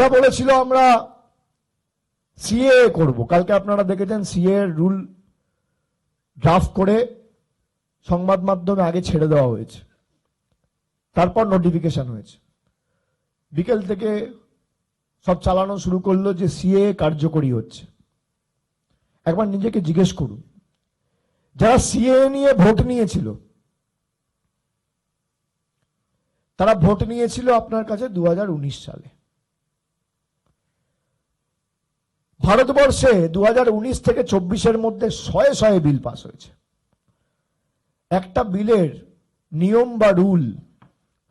এরা বলেছিল আমরা সিএ করব। কালকে আপনারা দেখেছেন সিএ রুল ড্রাফট করে সংবাদ মাধ্যমে আগে ছেড়ে দেওয়া হয়েছে, তারপর নোটিফিকেশন হয়েছে। বিকেল থেকে সব চালানো শুরু করলো যে সিএ কার্যকরী হচ্ছে। একবার নিজেকে জিজ্ঞেস করুন, যারা সিএ নিয়ে ভোট নিয়েছিল তারা ভোট নিয়েছিল আপনার কাছে 2019 সালে। ভারতবর্ষে 2019 থেকে 24-এর মধ্যে শয়ে শয়ে বিল পাস হয়েছে। একটা বিলের নিয়ম বা রুল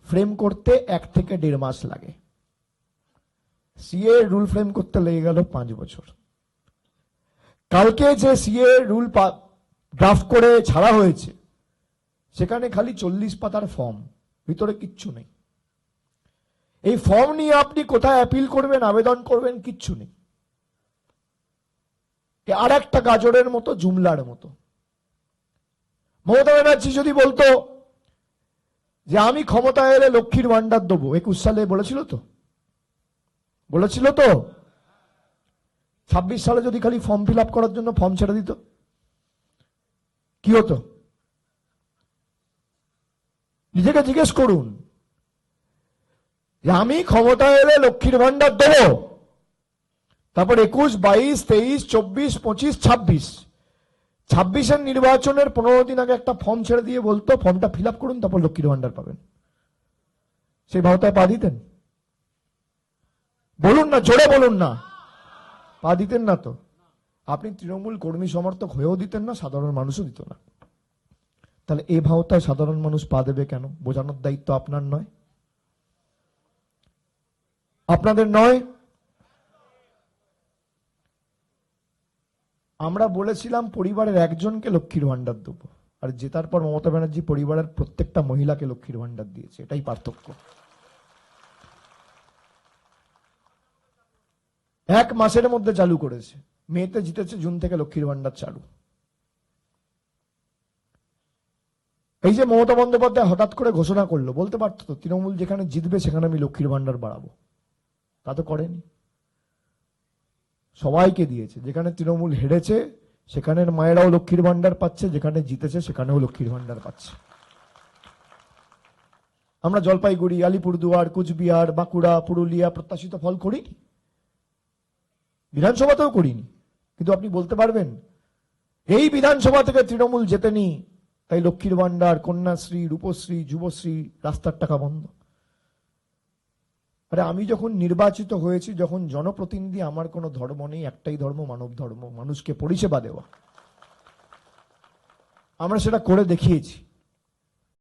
ফ্রেম করতে 1 থেকে 1.5 মাস লাগে। সিএ রুল ফ্রেম করতে লেগে গেল 5 বছর। কালকে যে সিএ রুল ড্রাফট করে ছাড়া হয়েছে সেখানে খালি 40 পাতার ফর্ম, ভিতরে কিচ্ছু নেই। এই ফর্ম নিয়ে আপনি কোথায় অ্যাপিল করবেন, আবেদন করবেন, কিচ্ছু নেই। আর একটা গাজরের মতো, জুমলার মতো। মমতা ব্যানার্জি যদি বলতো যে আমি ক্ষমতায় এলে লক্ষ্মীর ভান্ডার দেবো, 21 সালে বলেছিল তো, 26 সালে যদি খালি ফর্ম ফিল আপ করার জন্য ফর্ম ছেড়ে দিত, কি হতো? নিজেকে জিজ্ঞেস করুন যে আমি ক্ষমতায় এলে লক্ষ্মীর ভান্ডার দেবো, তারপর 21, 22, 23, 24, 25, 26-এর নির্বাচনের 15 দিন আগে একটা ফর্ম ছেড়ে দিয়ে বলতো ফর্মটা ফিল আপ করুন, তারপর লক্ষ্মীর ভান্ডার পাবেন। সেই ভাওতায় পা দিতেন? বলুন না, জোরে বলুন না। পা দিতেন না তো। আপনি তৃণমূল কর্মী সমর্থক হয়েও দিতেন না, সাধারণ মানুষও দিত না। তাহলে এই ভাওতায় সাধারণ মানুষ পা দেবে কেন? বোঝানোর দায়িত্ব আপনার নয়? আপনাদের নয়? আমরা বলেছিলাম পরিবারের একজনকে লক্ষ্মীর ভান্ডার দেবো, আর জেতার পর মমতা ব্যানার্জি পরিবারের প্রত্যেকটা মহিলাকে লক্ষ্মীর ভান্ডার দিয়েছে। এটাই পার্থক্য। 1 মাসের মধ্যে চালু করেছে। মেতে জিতেছে, জুন থেকে লক্ষ্মীর ভান্ডার চালু। এই যে মমতা বন্দ্যোপাধ্যায় হঠাৎ করে ঘোষণা করলো, বলতে পারতো তো তৃণমূল যেখানে জিতবে সেখানে আমি লক্ষ্মীর ভান্ডার বাড়াবো। তা তো করেনি। সবাইকে দিয়েছে। যেখানে তৃণমূল হেরেছে সেখানের মায়েরাও লক্ষ্মীর ভান্ডার পাচ্ছে, যেখানে জিতেছে সেখানেও লক্ষ্মীর ভান্ডার পাচ্ছে। আমরা জলপাইগুড়ি, আলিপুরদুয়ার, কুচবিহার, বাঁকুড়া, পুরুলিয়া প্রত্যাশিত ফল করিনি, বিধানসভাতেও করিনি। কিন্তু আপনি বলতে পারবেন এই বিধানসভা থেকে তৃণমূল জেতেনি তাই লক্ষ্মীর ভান্ডার, কন্যাশ্রী, রূপশ্রী, যুবশ্রী, রাস্তার টাকা বন্ধ। আরে আমি যখন নির্বাচিত হয়েছি, যখন জনপ্রতিনিধি, আমার কোনো ধর্ম নেই, একটাই ধর্ম, মানব ধর্ম, মানুষকে পরিষেবা দেওয়া। আমরা সেটা করে দেখিয়েছি।